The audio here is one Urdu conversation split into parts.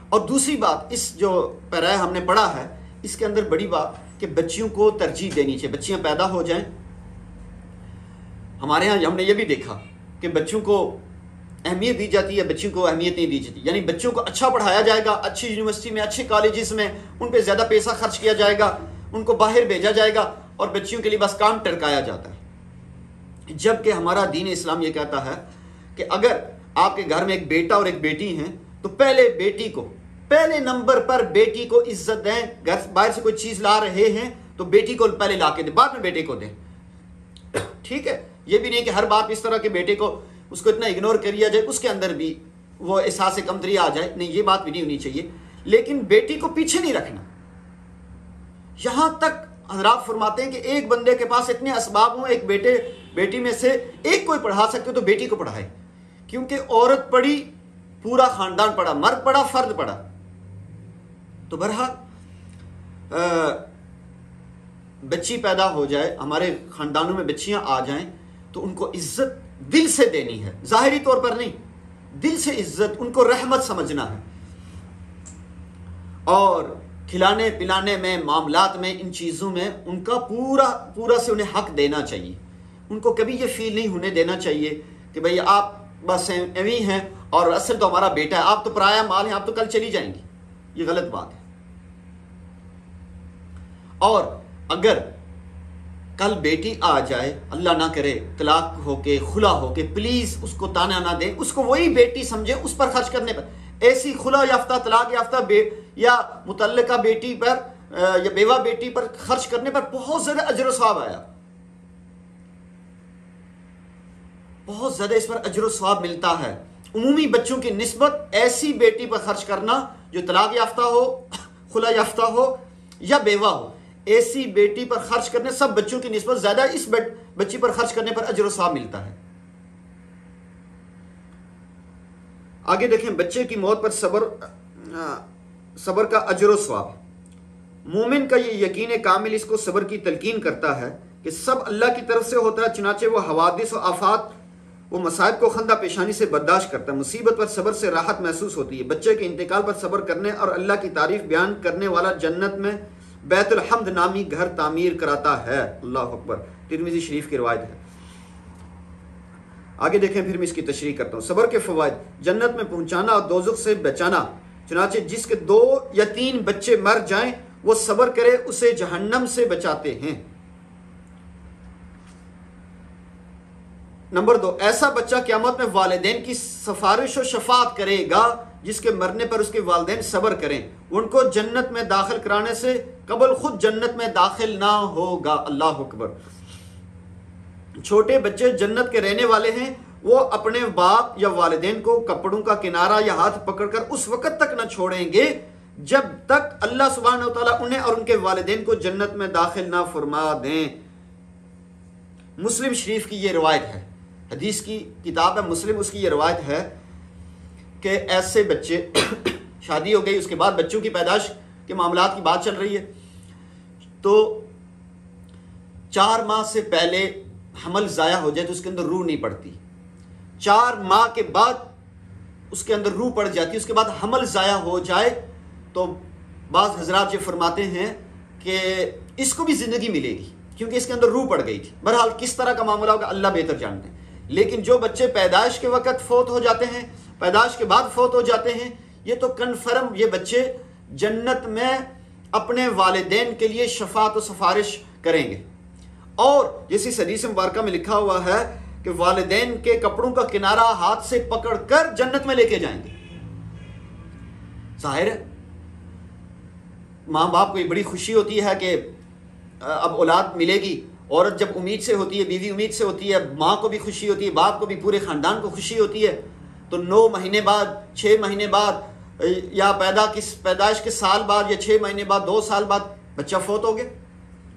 اور دوسری بات، اس جو پیرا ہم نے پڑھا ہے اس کے اندر بڑی بات کہ بچیوں کو ترجیح دینی چاہیے، بچیاں پیدا ہو جائیں۔ ہمارے ہاں ہم نے یہ بھی دیکھا کہ بچوں کو اہمیت دی جاتی ہے، بچوں کو اہمیت نہیں دی جاتی، یعنی بچوں کو اچھا پڑھایا جائے گا، اچھی یونیورسٹی میں، اچھے کالجز میں ان پہ زیادہ پیسہ خرچ کیا جائے گا، ان کو باہر بھیجا جائے گا اور بچیوں کے لیے بس کام ٹرکایا جاتا ہے۔ جبکہ ہمارا دین اسلام یہ کہتا ہے کہ اگر آپ کے گھر میں ایک بیٹا اور ایک بیٹی ہیں تو پہلے بیٹی کو، پہلے نمبر پر بیٹی کو عزت دیں۔ گھر باہر سے کوئی چیز لا رہے ہیں تو بیٹی کو پہلے لا کے دیں، بعد میں بیٹے کو دیں، ٹھیک ہے؟ یہ بھی نہیں کہ ہر بات اس طرح کے بیٹے کو اس کو اتنا اگنور کریا جائے، اس کے اندر بھی وہ احساس کمتری آ جائے، نہیں، یہ بات بھی نہیں ہونی چاہیے۔ لیکن بیٹی کو پیچھے نہیں رکھنا۔ یہاں تک حضرات فرماتے ہیں کہ ایک بندے کے پاس اتنے اسباب ہوں، ایک بیٹی میں سے ایک کوئی پڑھا سکتے تو بیٹی کو پڑھائے، کیونکہ عورت پڑھی پورا خاندان پڑھا، مرد پڑھا فرد پڑھا۔ تو بہرحال بچی پیدا ہو جائے، ہمارے خاندانوں میں بچیاں آ جائیں تو ان کو عزت دل سے دینی ہے، ظاہری طور پر نہیں، دل سے عزت، ان کو رحمت سمجھنا ہے، اور کھلانے پلانے میں، معاملات میں، ان چیزوں میں ان کا پورا سے انہیں حق دینا چاہیے۔ ان کو کبھی یہ فیل نہیں ہونے دینا چاہیے کہ بھئی آپ بس ایویں ہیں اور اصل تو ہمارا بیٹا ہے، آپ تو پرایا مال ہیں، آپ تو کل چلی جائیں گی۔ یہ غلط بات ہے۔ اور اگر کل بیٹی آ جائے، اللہ نہ کرے طلاق ہو کے، خلا ہو کے، پلیز اس کو تانا نہ دیں، اس کو وہی بیٹی سمجھے، اس پر خرچ کرنے پر۔ ایسی خلا یافتہ، طلاق یافتہ یا متعلقہ بیٹی پر یا بیوہ بیٹی پر خرچ کرنے پر بہت زیادہ اجر و ثواب آیا، بہت زیادہ اس پر اجر و ثواب ملتا ہے۔ عمومی بچوں کی نسبت ایسی بیٹی پر خرچ کرنا جو طلاق یافتہ ہو، خلا یافتہ ہو یا بیوہ ہو، ایسی بیٹی پر خرچ کرنے سب بچوں کی نسبت زیادہ اس بچی پر خرچ کرنے پر اجر و ثواب ملتا ہے۔ آگے دیکھیں، بچے کی موت پر صبر کا اجر و ثواب۔ مومن کا یہ یقین کامل اس کو صبر کی تلقین کرتا ہے کہ سب اللہ کی طرف سے ہوتا ہے، چنانچہ وہ حوادث و آفات، وہ مصائب کو خندہ پیشانی سے برداشت کرتا ہے۔ مصیبت پر صبر سے راحت محسوس ہوتی ہے۔ بچے کے انتقال پر صبر کرنے اور اللہ کی تعریف بیان کرنے والا جنت میں بیت الحمد نامی گھر تعمیر کراتا ہے۔ اللہ اکبر، ترمذی شریف کی روایت ہے۔ آگے دیکھیں، پھر میں اس کی تشریح کرتا ہوں۔ صبر کے فوائد: جنت میں پہنچانا اور دوزخ سے بچانا۔ چنانچہ جس کے 2 یا 3 بچے مر جائیں وہ صبر کرے اسے جہنم سے بچاتے ہیں۔ نمبر 2، ایسا بچہ قیامت میں والدین کی سفارش و شفاعت کرے گا جس کے مرنے پر اس کے والدین صبر کریں، ان کو جنت میں داخل کرانے سے قبل خود جنت میں داخل نہ ہوگا۔ اللہ اکبر۔ چھوٹے بچے جنت کے رہنے والے ہیں، وہ اپنے باپ یا والدین کو کپڑوں کا کنارہ یا ہاتھ پکڑ کر اس وقت تک نہ چھوڑیں گے جب تک اللہ سبحانہ و تعالیٰ انہیں اور ان کے والدین کو جنت میں داخل نہ فرما دیں۔ مسلم شریف کی یہ روایت ہے، حدیث کی کتاب ہے مسلم، اس کی یہ روایت ہے کہ ایسے بچے شادی ہو گئی، اس کے بعد بچوں کی پیدائش کے معاملات کی بات چل رہی ہے، تو 4 ماہ سے پہلے حمل ضائع ہو جائے تو اس کے اندر روح نہیں پڑتی، 4 ماہ کے بعد اس کے اندر روح پڑ جاتی ہے، اس کے بعد حمل ضائع ہو جائے تو بعض حضرات یہ فرماتے ہیں کہ اس کو بھی زندگی ملے گی کیونکہ اس کے اندر روح پڑ گئی تھی۔ بہرحال کس طرح کا معاملہ ہوگا اللہ بہتر جانتے ہیں، لیکن جو بچے پیدائش کے وقت فوت ہو جاتے ہیں، پیدائش کے بعد فوت ہو جاتے ہیں، یہ تو کنفرم یہ بچے جنت میں اپنے والدین کے لیے شفاعت و سفارش کریں گے، اور جیسی حدیث مبارکہ میں لکھا ہوا ہے کہ والدین کے کپڑوں کا کنارہ ہاتھ سے پکڑ کر جنت میں لے کے جائیں گے۔ ظاہر ہے ماں باپ کو یہ بڑی خوشی ہوتی ہے کہ اب اولاد ملے گی، عورت جب امید سے ہوتی ہے، بیوی امید سے ہوتی ہے، ماں کو بھی خوشی ہوتی ہے، باپ کو بھی، پورے خاندان کو خوشی ہوتی ہے، تو 9 مہینے بعد، 6 مہینے بعد یا پیدائش کے سال بعد یا 6 مہینے بعد، 2 سال بعد بچہ فوت ہو گیا،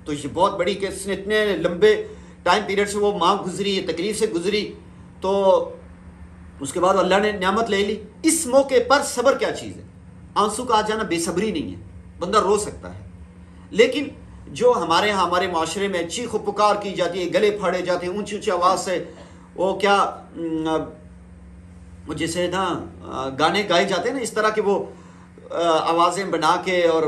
تو یہ بہت بڑی کہ اس نے اتنے لمبے ٹائم پیریڈ سے وہ ماں گزری، تکلیف سے گزری، تو اس کے بعد اللہ نے نعمت لے لی۔ اس موقع پر صبر کیا چیز ہے؟ آنسو کا آ جانا بے صبری نہیں ہے، بندہ رو سکتا ہے، لیکن جو ہمارے یہاں ہمارے معاشرے میں چیخ و پکار کی جاتی ہے، گلے پھاڑے جاتے ہیں اونچی اونچی آواز سے، وہ کیا جیسے نا گانے گائے جاتے ہیں نا، اس طرح کے وہ آوازیں بنا کے اور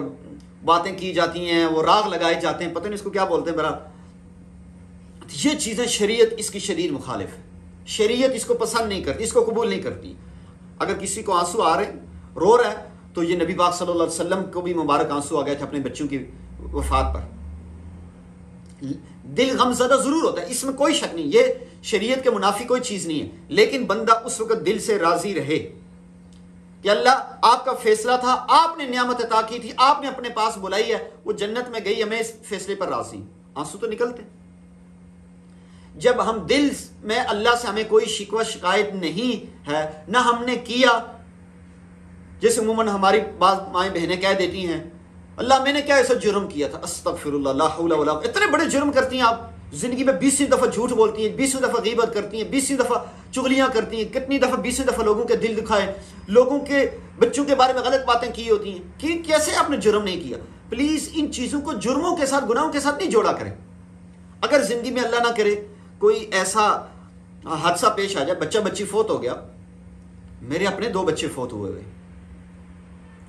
باتیں کی جاتی ہیں، وہ راگ لگائے جاتے ہیں، پتہ نہیں اس کو کیا بولتے ہیں، برا یہ چیزیں شریعت اس کی شدید مخالف ہے. شریعت اس کو پسند نہیں کرتی، اس کو قبول نہیں کرتی. اگر کسی کو آنسو آ رہے ہیں، رو رہا ہے، تو یہ نبی پاک صلی اللہ علیہ وسلم کو بھی مبارک آنسو آ گئے تھے اپنے بچوں کی وفات پر. دل غم زدہ ضرور ہوتا ہے، اس میں کوئی شک نہیں، یہ شریعت کے منافی کوئی چیز نہیں ہے، لیکن بندہ اس وقت دل سے راضی رہے کہ اللہ آپ کا فیصلہ تھا، آپ نے نعمت عطا کی تھی، آپ نے اپنے پاس بلائی ہے، وہ جنت میں گئی، ہمیں اس فیصلے پر راضی. آنسو تو نکلتے. جب ہم دل میں اللہ سے ہمیں کوئی شکوہ شکایت نہیں ہے، نہ ہم نے کیا، جیسے عموماً ہماری بعض مائیں بہنیں کہہ دیتی ہیں اللہ میں نے کیا ایسا جرم کیا تھا، استغفر اللہ، لا حول ولا قوة. اتنے بڑے جرم کرتی ہیں آپ، زندگی میں 20 دفعہ جھوٹ بولتی ہیں، 20 دفعہ غیبت کرتی ہیں، 20 دفعہ چغلیاں کرتی ہیں، کتنی دفعہ 20 دفعہ لوگوں کے دل دکھائے، لوگوں کے بچوں کے بارے میں غلط باتیں کی ہوتی ہیں. کہ کیسے آپ نے جرم نہیں کیا؟ پلیز ان چیزوں کو جرموں کے ساتھ، گناہوں کے ساتھ نہیں جوڑا کریں. اگر زندگی میں اللہ نہ کرے کوئی ایسا حادثہ پیش آ جائے، بچہ بچی فوت ہو گیا، میرے اپنے 2 بچے فوت ہوئے،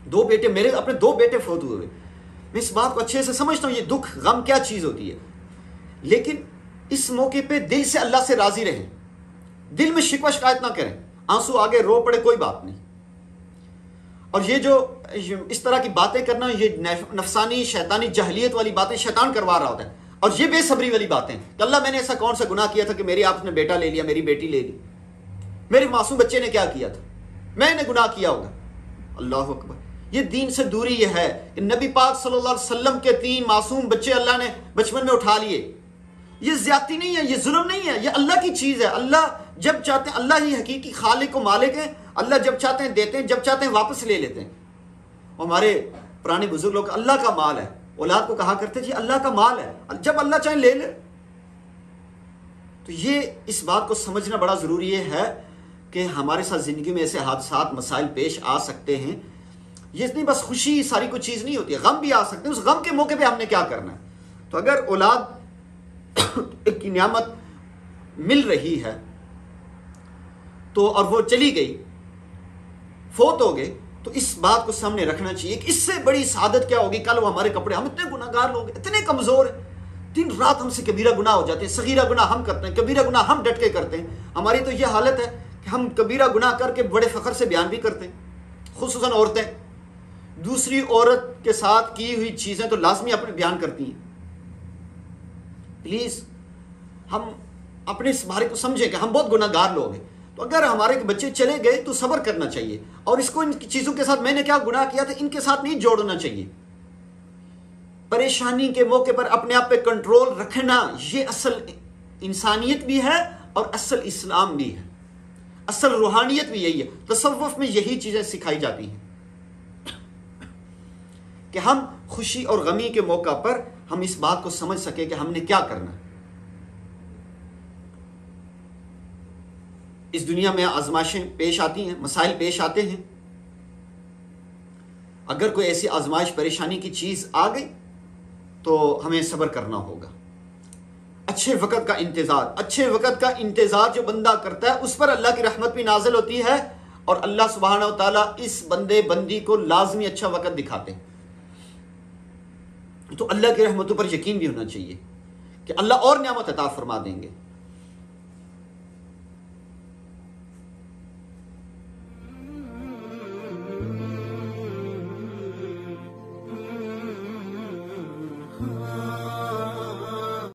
2 بیٹے، میرے اپنے 2 بیٹے فوت ہوئے. میں اس بات کو اچھے سے سمجھتا ہوں، یہ دکھ غم کیا چیز ہوتی ہے، لیکن اس موقع پہ دل سے اللہ سے راضی رہیں، دل میں شکوہ شکایت نہ کریں. آنسو آگے رو پڑے کوئی بات نہیں. اور یہ جو اس طرح کی باتیں کرنا، یہ نفسانی شیطانی جہلیت والی باتیں شیطان کروا رہا ہوتا ہے. اور یہ بے صبری والی باتیں کہ اللہ میں نے ایسا کون سا گناہ کیا تھا کہ میری آپ نے بیٹا لے لیا، میری بیٹی لے لی، میرے معصوم بچے نے کیا کیا تھا، میں نے گناہ کیا ہوگا. اللہ اکبر. یہ دین سے دوری یہ ہے کہ نبی پاک صلی اللہ علیہ وسلم کے 3 معصوم بچے اللہ نے بچپن میں اٹھا لیے. یہ زیادتی نہیں ہے، یہ ظلم نہیں ہے، یہ اللہ کی چیز ہے. اللہ جب چاہتے ہیں، اللہ ہی حقیقی خالق و مالک ہے، اللہ جب چاہتے ہیں دیتے ہیں، جب چاہتے ہیں واپس لے لیتے ہیں. ہمارے پرانے بزرگ لوگ اللہ کا مال ہے، اولاد کو کہا کرتے جی اللہ کا مال ہے، جب اللہ چاہے لے لے. تو یہ اس بات کو سمجھنا بڑا ضروری ہے کہ ہمارے ساتھ زندگی میں ایسے حادثات مسائل پیش آ سکتے ہیں. یہ اتنی بس خوشی ساری کوئی چیز نہیں ہوتی ہے، غم بھی آ سکتے ہیں. اس غم کے موقع پہ ہم نے کیا کرنا ہے؟ تو اگر اولاد کی نعمت مل رہی ہے تو اور وہ چلی گئی، فوت ہو گئے، تو اس بات کو سامنے رکھنا چاہیے کہ اس سے بڑی سعادت کیا ہوگی. کل وہ ہمارے کپڑے، ہم اتنے گناہ گار لوگ، اتنے کمزور ہیں، دن رات ہم سے کبیرہ گناہ ہو جاتے ہیں، صغیرہ گناہ ہم کرتے ہیں، کبیرہ گناہ ہم ڈٹ کے کرتے ہیں. ہماری تو یہ حالت ہے کہ ہم کبیرہ گناہ کر کے بڑے فخر سے بیان بھی کرتے ہیں، خصوصاً عورتیں دوسری عورت کے ساتھ کی ہوئی چیزیں تو لازمی اپنے بیان کرتی ہیں. پلیز ہم اپنے اس بارے کو سمجھیں کہ ہم بہت گناہ گار لوگ ہیں. تو اگر ہمارے بچے چلے گئے تو صبر کرنا چاہیے، اور اس کو ان چیزوں کے ساتھ میں نے کیا گناہ کیا تھا ان کے ساتھ نہیں جوڑنا چاہیے. پریشانی کے موقع پر اپنے آپ پہ کنٹرول رکھنا، یہ اصل انسانیت بھی ہے اور اصل اسلام بھی ہے، اصل روحانیت بھی یہی ہے. تصوف میں یہی چیزیں سکھائی جاتی ہیں کہ ہم خوشی اور غمی کے موقع پر ہم اس بات کو سمجھ سکیں کہ ہم نے کیا کرنا ہے. اس دنیا میں آزمائشیں پیش آتی ہیں، مسائل پیش آتے ہیں. اگر کوئی ایسی آزمائش پریشانی کی چیز آ گئی تو ہمیں صبر کرنا ہوگا. اچھے وقت کا انتظار، اچھے وقت کا انتظار جو بندہ کرتا ہے اس پر اللہ کی رحمت بھی نازل ہوتی ہے، اور اللہ سبحانہ و تعالیٰ اس بندے بندی کو لازمی اچھا وقت دکھاتے ہیں. تو اللہ کی رحمتوں پر یقین بھی ہونا چاہیے کہ اللہ اور نعمت عطا فرما دیں گے.